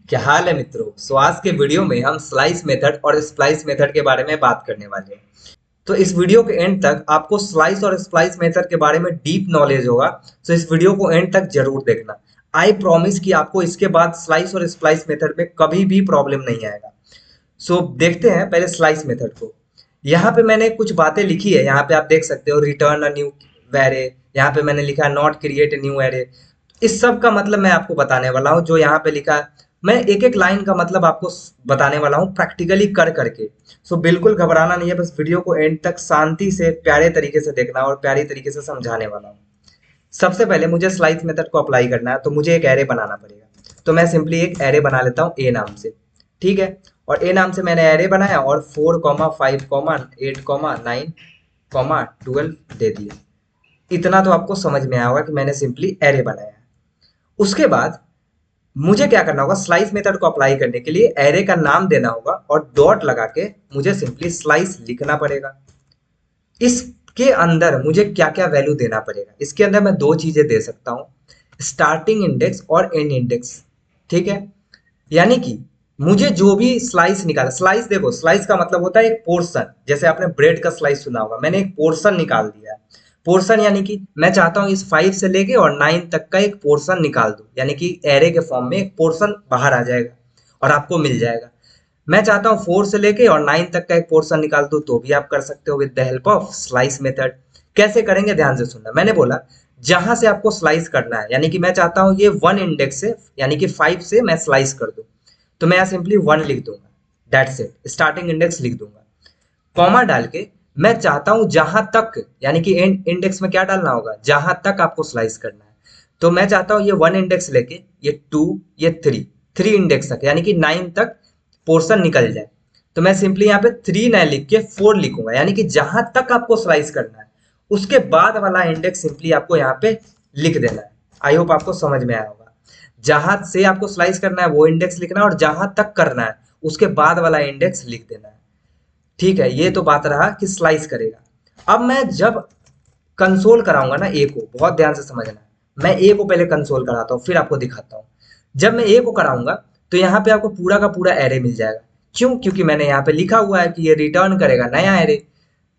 क्या हाल है मित्रों। सो आज के वीडियो में हम स्लाइस मेथड और स्प्लाइस मेथड के बारे में बात करने वाले हैं। तो इस वीडियो के एंड तक आपको स्लाइस और स्प्लाइस मेथड के बारे में डीप नॉलेज होगा। तो इस वीडियो को एंड तक जरूर देखना। आई प्रॉमिस कि आपको इसके बाद स्लाइस और स्प्लाइस मेथड में कभी भी प्रॉब्लम नहीं आएगा। सो देखते हैं पहले स्लाइस मेथड को। यहाँ पे मैंने कुछ बातें लिखी है, यहाँ पे आप देख सकते हो रिटर्न अ न्यू एरे। यहाँ पे मैंने लिखा है not create a new array. इस सब का मतलब मैं आपको बताने वाला हूँ। जो यहाँ पे लिखा है मैं एक एक लाइन का मतलब आपको बताने वाला हूँ प्रैक्टिकली कर करके। सो बिल्कुल घबराना नहीं है, बस वीडियो को एंड तक शांति से प्यारे तरीके से देखना और प्यारी तरीके से समझाने वाला हूँ। सबसे पहले मुझे स्लाइस मेथड को अप्लाई करना है, तो मुझे एक एरे बनाना पड़ेगा। तो मैं सिंपली एक एरे बना लेता हूँ ए नाम से। ठीक है। और ए नाम से मैंने एरे बनाया और 4,5,8,9,12 दे दिया। इतना तो आपको समझ में आया होगा कि मैंने सिंपली एरे बनाया है। उसके बाद मुझे क्या करना होगा, स्लाइस मेथड को अप्लाई करने के लिए एरे का नाम देना होगा और डॉट लगा के मुझे सिंपली स्लाइस लिखना पड़ेगा। इसके अंदर मुझे क्या क्या वैल्यू देना पड़ेगा, इसके अंदर मैं दो चीजें दे सकता हूँ, स्टार्टिंग इंडेक्स और एंड इंडेक्स। ठीक है। यानी कि मुझे जो भी स्लाइस निकाला, स्लाइस देखो, स्लाइस का मतलब होता है एक पोर्शन। जैसे आपने ब्रेड का स्लाइस सुना होगा, मैंने एक पोर्शन निकाल दिया है। पोर्शन यानी कि मैं चाहता हूं इस 5 से लेके और 9 तक का एक पोर्शन निकाल दूं, यानी कि एरे के फॉर्म में एक पोर्शन बाहर आ जाएगा और आपको मिल जाएगा। मैं चाहता हूँ 4 से लेके और 9 तक का एक पोर्शन निकाल दूं, तो भी आप कर सकते हो with the help of slice method. कैसे करेंगे ध्यान से सुनना। मैंने बोला जहां से आपको स्लाइस करना है, यानी कि मैं चाहता हूं ये 1 इंडेक्स से यानी कि 5 से मैं स्लाइस कर दूं, तो मैं यहाँ सिंपली 1 लिख दूंगा। दैट्स इट, स्टार्टिंग इंडेक्स लिख दूंगा। कॉमा डाल के मैं चाहता हूं जहां तक, यानी कि एंड इंडेक्स में क्या डालना होगा, जहां तक आपको स्लाइस करना है। तो मैं चाहता हूं ये 1 इंडेक्स लेके ये 2 ये 3 इंडेक्स तक, यानी कि 9 तक पोर्शन निकल जाए। तो मैं सिंपली यहाँ पे 3 न लिख के 4 लिखूंगा, यानी कि जहां तक आपको स्लाइस करना है उसके बाद वाला इंडेक्स सिंपली आपको यहाँ पे लिख देना है। आई होप आपको समझ में आया होगा। जहां से आपको स्लाइस करना है वो इंडेक्स लिखना है और जहां तक करना है उसके बाद वाला इंडेक्स लिख देना है। ठीक है, ये तो बात रहा कि स्लाइस करेगा। अब मैं जब कंसोल कराऊंगा ना ए को, बहुत ध्यान से समझना। मैं ए को पहले कंसोल कराता हूँ फिर आपको दिखाता हूँ। जब मैं ए को कराऊंगा तो यहाँ पे आपको पूरा का पूरा एरे मिल जाएगा। क्यों? क्योंकि मैंने यहाँ पे लिखा हुआ है कि ये रिटर्न करेगा नया एरे।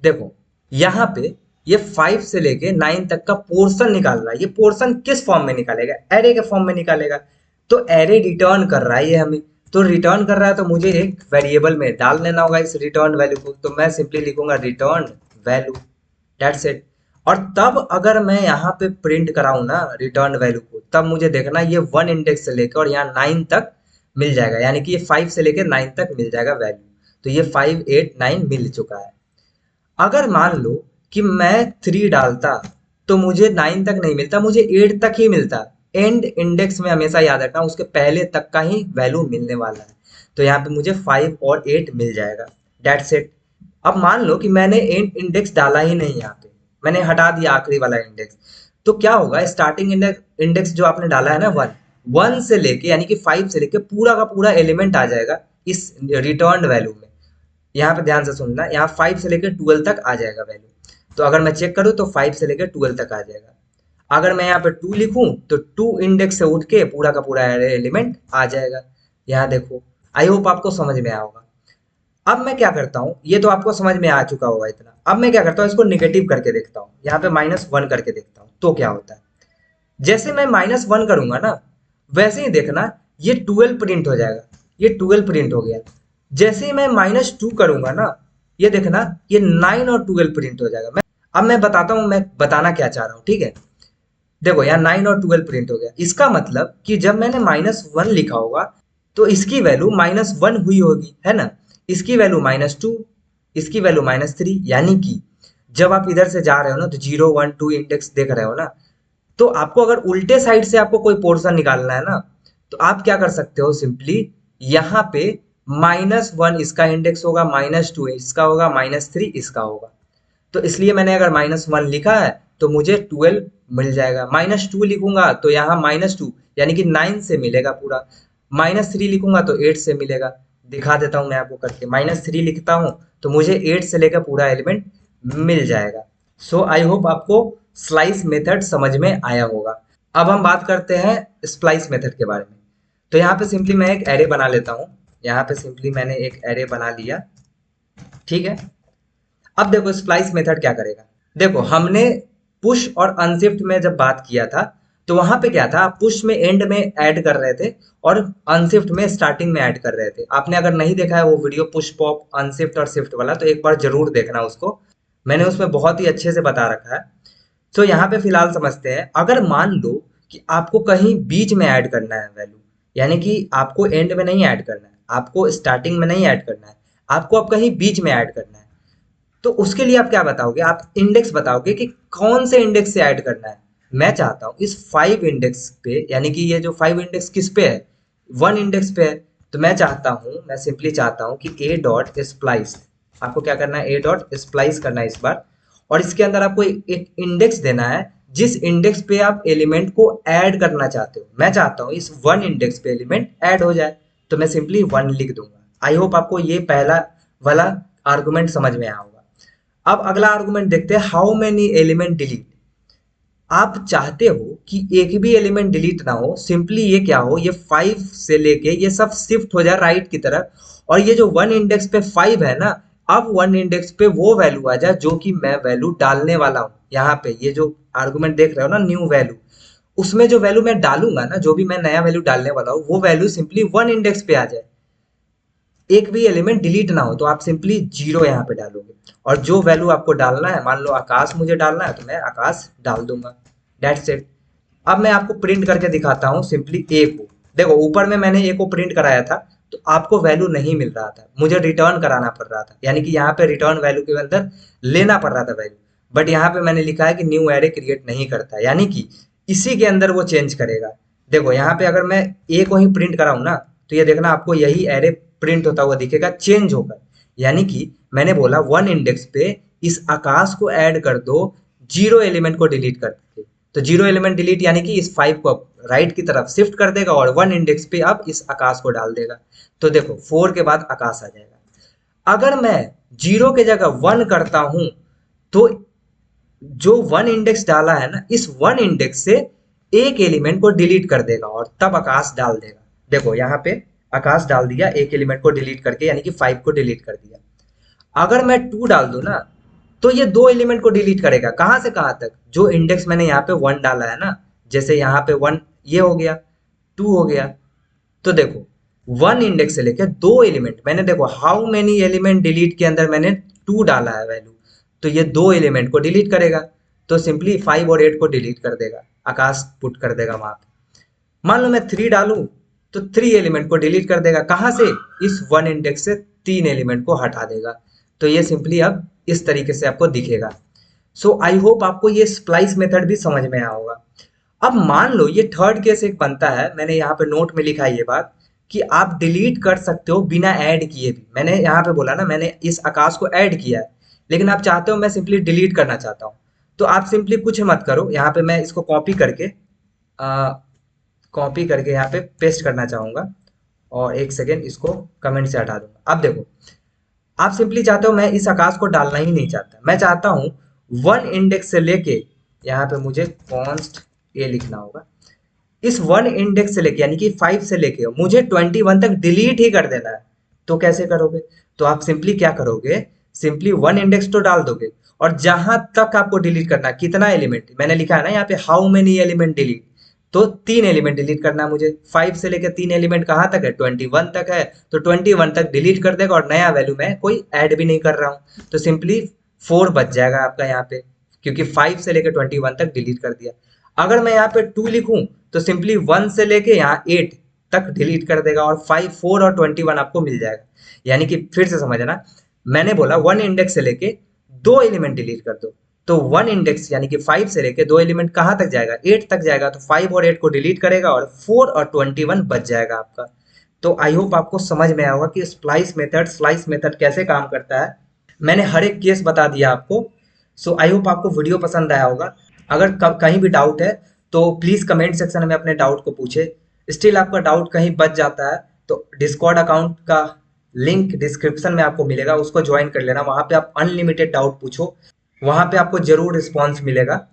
देखो यहाँ पे ये 5 से लेके 9 तक का पोर्शन निकाल रहा है। ये पोर्शन किस फॉर्म में निकालेगा? एरे के फॉर्म में निकालेगा। तो एरे रिटर्न कर रहा है ये हमें। तो रिटर्न कर रहा है तो मुझे एक वेरिएबल में डाल लेना होगा इस रिटर्न वैल्यू को। तो मैं सिंपली लिखूंगा रिटर्न वैल्यू। That's it. और तब अगर मैं यहाँ पे प्रिंट कराऊं ना रिटर्न वैल्यू को, तब मुझे देखना ये 1 इंडेक्स से लेकर और यहाँ 9 तक मिल जाएगा, यानी कि ये 5 से लेकर 9 तक मिल जाएगा वैल्यू। तो ये 5 8 9 मिल चुका है। अगर मान लो कि मैं 3 डालता तो मुझे 9 तक नहीं मिलता, मुझे 8 तक ही मिलता। एंड इंडेक्स में हमेशा याद रखना उसके पहले तक का ही वैल्यू मिलने वाला है। तो यहाँ पे मुझे 5 और 8 मिल जाएगा। That's it. अब मान लो कि मैंने एंड इंडेक्स डाला ही नहीं, यहाँ पे मैंने हटा दिया आखिरी वाला इंडेक्स। तो क्या होगा, स्टार्टिंग इंडेक्स जो आपने डाला है ना 1, 1 से लेके यानी कि 5 से लेके पूरा का पूरा एलिमेंट आ जाएगा इस रिटर्न वैल्यू में। यहाँ पे ध्यान से सुनना, यहाँ 5 से लेकर 12 तक आ जाएगा वैल्यू। तो अगर मैं चेक करूँ तो 5 से लेकर 12 तक आ जाएगा। अगर मैं यहाँ पे 2 लिखूं तो 2 इंडेक्स से उठ के पूरा का पूरा एलिमेंट आ जाएगा। यहाँ देखो, आई होप आपको समझ में आया होगा। अब मैं क्या करता हूँ, ये तो आपको समझ में आ चुका होगा इतना। अब मैं क्या करता हूँ, इसको निगेटिव करके देखता हूँ, यहाँ पे -1 करके देखता हूँ तो क्या होता है। जैसे मैं -1 करूंगा ना, वैसे ही देखना ये 12 प्रिंट हो जाएगा। ये 12 प्रिंट हो गया। जैसे ही मैं -2 करूंगा ना, ये देखना ये 9 और 12 प्रिंट हो जाएगा। अब मैं बताता हूँ मैं बताना क्या चाह रहा हूँ। ठीक है। देखो यहाँ 9 और 12 प्रिंट हो गया। इसका मतलब कि जब मैंने -1 लिखा होगा तो इसकी वैल्यू -1 हुई होगी, है ना। इसकी वैल्यू -2, इसकी वैल्यू -3। यानी कि जब आप इधर से जा रहे हो ना तो 0 1 2 इंडेक्स देख रहे हो ना, तो आपको अगर उल्टे साइड से आपको कोई पोर्शन निकालना है ना, तो आप क्या कर सकते हो, सिंपली यहाँ पे -1 इसका इंडेक्स होगा, -2 इसका होगा, -3 इसका होगा। तो इसलिए मैंने अगर -1 लिखा है तो मुझे 12 मिल जाएगा। -2 लिखूंगा तो यहाँ -2 यानी कि 9 से मिलेगा पूरा। -3 लिखूंगा तो 8 से मिलेगा। दिखा देता हूँ मैं आपको करके। -3 लिखता हूँ तो मुझे 8 से लेकर पूरा एलिमेंट मिल जाएगा। सो आई होप आपको स्लाइस मेथड समझ में आया होगा। अब हम बात करते हैं स्प्लाइस मेथड के बारे में। तो यहाँ पे सिंपली मैं एक एरे बना लेता हूँ। यहाँ पे सिंपली मैंने एक एरे बना लिया, ठीक है। अब देखो स्प्लाइस मेथड क्या करेगा। देखो हमने पुश और अनशिफ्ट में जब बात किया था तो वहां पे क्या था, पुश में एंड में ऐड कर रहे थे और अनशिफ्ट में स्टार्टिंग में ऐड कर रहे थे। आपने अगर नहीं देखा है वो वीडियो पुश पॉप अनशिफ्ट और शिफ्ट वाला, तो एक बार जरूर देखना उसको, मैंने उसमें बहुत ही अच्छे से बता रखा है। तो यहाँ पे फिलहाल समझते हैं, अगर मान लो कि आपको कहीं बीच में ऐड करना है वैल्यू, यानी कि आपको एंड में नहीं ऐड करना है, आपको स्टार्टिंग में नहीं ऐड करना है, आपको अब कहीं बीच में ऐड करना है, तो उसके लिए आप क्या बताओगे, आप इंडेक्स बताओगे कि कौन से इंडेक्स से ऐड करना है। मैं चाहता हूं इस 5 इंडेक्स पे, यानी कि ये जो 5 इंडेक्स किस पे है, 1 इंडेक्स पे है, तो मैं सिंपली चाहता हूं कि ए डॉट स्प्लाइस, आपको क्या करना है, ए डॉट स्प्लाइस करना है इस बार। और इसके अंदर आपको एक इंडेक्स देना है जिस इंडेक्स पे आप एलिमेंट को ऐड करना चाहते हो। मैं चाहता हूं इस 1 इंडेक्स पे एलिमेंट ऐड हो जाए, तो मैं सिंपली 1 लिख दूंगा। आई होप आपको ये पहला वाला आर्गुमेंट समझ में आया होगा। अब अगला आर्गुमेंट देखते हैं, हाउ मेनी एलिमेंट डिलीट। आप चाहते हो कि एक भी एलिमेंट डिलीट ना हो, सिंपली ये क्या हो, ये 5 से लेके ये सब शिफ्ट हो जाए राइट की तरफ, और ये जो 1 इंडेक्स पे 5 है ना, अब 1 इंडेक्स पे वो वैल्यू आ जाए जो कि मैं वैल्यू डालने वाला हूं। यहाँ पे ये जो आर्गुमेंट देख रहे हो ना, न्यू वैल्यू, उसमें जो वैल्यू मैं डालूंगा ना, जो भी मैं नया वैल्यू डालने वाला हूँ, वो वैल्यू सिंपली 1 इंडेक्स पे आ जाए, एक भी एलिमेंट डिलीट ना हो। तो आप सिंपली 0 यहाँ पे डालोगे, और जो वैल्यू आपको डालना है, मान लो आकाश मुझे डालना है, तो मैं आकाश डाल दूंगा, दैट्स इट। अब मैं आपको प्रिंट करके दिखाता हूँ सिंपली ए को। देखो ऊपर में मैंने ए को प्रिंट कराया था, तो आपको वैल्यू नहीं मिल रहा था, मुझे रिटर्न कराना पड़ रहा था, यानी कि यहाँ पे रिटर्न वैल्यू के अंदर लेना पड़ रहा था वैल्यू। बट यहाँ पे मैंने लिखा है कि न्यू एरे क्रिएट नहीं करता, यानी कि इसी के अंदर वो चेंज करेगा। देखो यहाँ पे अगर मैं ए को ही प्रिंट कराऊं ना, तो ये देखना आपको यही एरे प्रिंट होता हुआ दिखेगा, चेंज होकर। यानी कि मैंने बोला 1 इंडेक्स पे इस आकाश को ऐड कर दो, 0 एलिमेंट को डिलीट कर दे। तो 0 एलिमेंट डिलीट यानी कि इस 5 को राइट की तरफ शिफ्ट कर देगा और 1 इंडेक्स पे अब इस आकाश को डाल देगा। तो देखो 4 के बाद आकाश आ जाएगा। अगर मैं 0 के जगह 1 करता हूं, तो जो 1 इंडेक्स डाला है ना, इस 1 इंडेक्स से एक एलिमेंट को डिलीट कर देगा और तब आकाश डाल देगा। देखो यहाँ पे आकाश डाल दिया एक एलिमेंट को डिलीट करके, यानी कि 5 को डिलीट कर दिया। अगर मैं 2 डाल दूं ना, तो ये 2 एलिमेंट को डिलीट करेगा, कहां से कहां तक, जो इंडेक्स मैंने यहाँ पे 1 डाला है ना, जैसे यहाँ पे 1 ये हो गया, 2 हो गया। तो देखो 1 इंडेक्स से लेकर 2 एलिमेंट, मैंने देखो हाउ मेनी एलिमेंट डिलीट के अंदर मैंने 2 डाला है वैल्यू, तो ये 2 एलिमेंट को डिलीट करेगा। तो सिंपली 5 और 8 को डिलीट कर देगा, आकाश पुट कर देगा वहां पे। मान लो मैं 3 डालूं, तो 3 एलिमेंट को डिलीट कर देगा, कहां से, इस 1 इंडेक्स से 3 एलिमेंट को हटा देगा। तो ये सिंपली अब इस तरीके से आपको दिखेगा। सो आई होप आपको ये स्प्लाइस मेथड भी समझ में आया होगा। अब मान लो ये थर्ड केस एक बनता है, मैंने यहाँ पे नोट में लिखा है ये बात, कि आप डिलीट कर सकते हो बिना ऐड किए भी। मैंने यहाँ पे बोला ना, मैंने इस आकाश को ऐड किया है, लेकिन आप चाहते हो मैं सिंपली डिलीट करना चाहता हूँ, तो आप सिंपली कुछ मत करो। यहाँ पे मैं इसको कॉपी करके यहाँ पे पेस्ट करना चाहूंगा, और एक सेकेंड इसको कमेंट से हटा दूंगा। अब देखो आप सिंपली चाहते हो मैं इस आकाश को डालना ही नहीं चाहता, मैं चाहता हूं 1 इंडेक्स से लेके, यहाँ पे मुझे कॉन्स्ट ये लिखना होगा, इस 1 इंडेक्स से लेके यानी कि 5 से लेके मुझे 21 तक डिलीट ही कर देना है। तो कैसे करोगे, तो आप सिंपली क्या करोगे, सिंपली 1 इंडेक्स तो डाल दोगे, और जहां तक आपको डिलीट करना है, कितना एलिमेंट मैंने लिखा है ना यहाँ पे, हाउ मेनी एलिमेंट डिलीट, तो 3 एलिमेंट डिलीट करना है मुझे। 5 से लेकर 3 एलिमेंट कहाँ तक है, 21 तक है, तो 21 तक डिलीट कर देगा, और नया वैल्यू मैं कोई ऐड भी नहीं कर रहा हूँ, तो सिंपली 4 बच जाएगा आपका यहाँ पे, क्योंकि 5 से लेकर 21 तक डिलीट कर दिया। अगर मैं यहाँ पे 2 लिखूं, तो सिंपली 1 से लेके यहाँ 8 तक डिलीट कर देगा, और 5 4 और 21 आपको मिल जाएगा। यानी कि फिर से समझना, मैंने बोला 1 इंडेक्स से लेके 2 एलिमेंट डिलीट कर दो, तो 1 इंडेक्स यानी कि 5 से लेके 2 एलिमेंट कहाँ तक जाएगा, 8 तक जाएगा, तो 5 और 8 को डिलीट करेगा और 4 और 21 बच जाएगा आपका। तो आई होप आपको समझ में आया होगा कि स्लाइस मेथड कैसे काम करता है। मैंने हर एक केस बता दिया आपको। सो आई होप आपको वीडियो पसंद आया होगा। अगर कहीं भी डाउट है तो प्लीज कमेंट सेक्शन में अपने डाउट को पूछे। स्टिल आपका डाउट कहीं बच जाता है तो डिस्कॉर्ड अकाउंट का लिंक डिस्क्रिप्शन में आपको मिलेगा, उसको ज्वाइन कर लेना। वहां पे आप अनलिमिटेड डाउट पूछो, वहां पे आपको जरूर रिस्पॉन्स मिलेगा।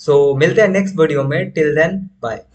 सो मिलते हैं नेक्स्ट वीडियो में, टिल देन बाय।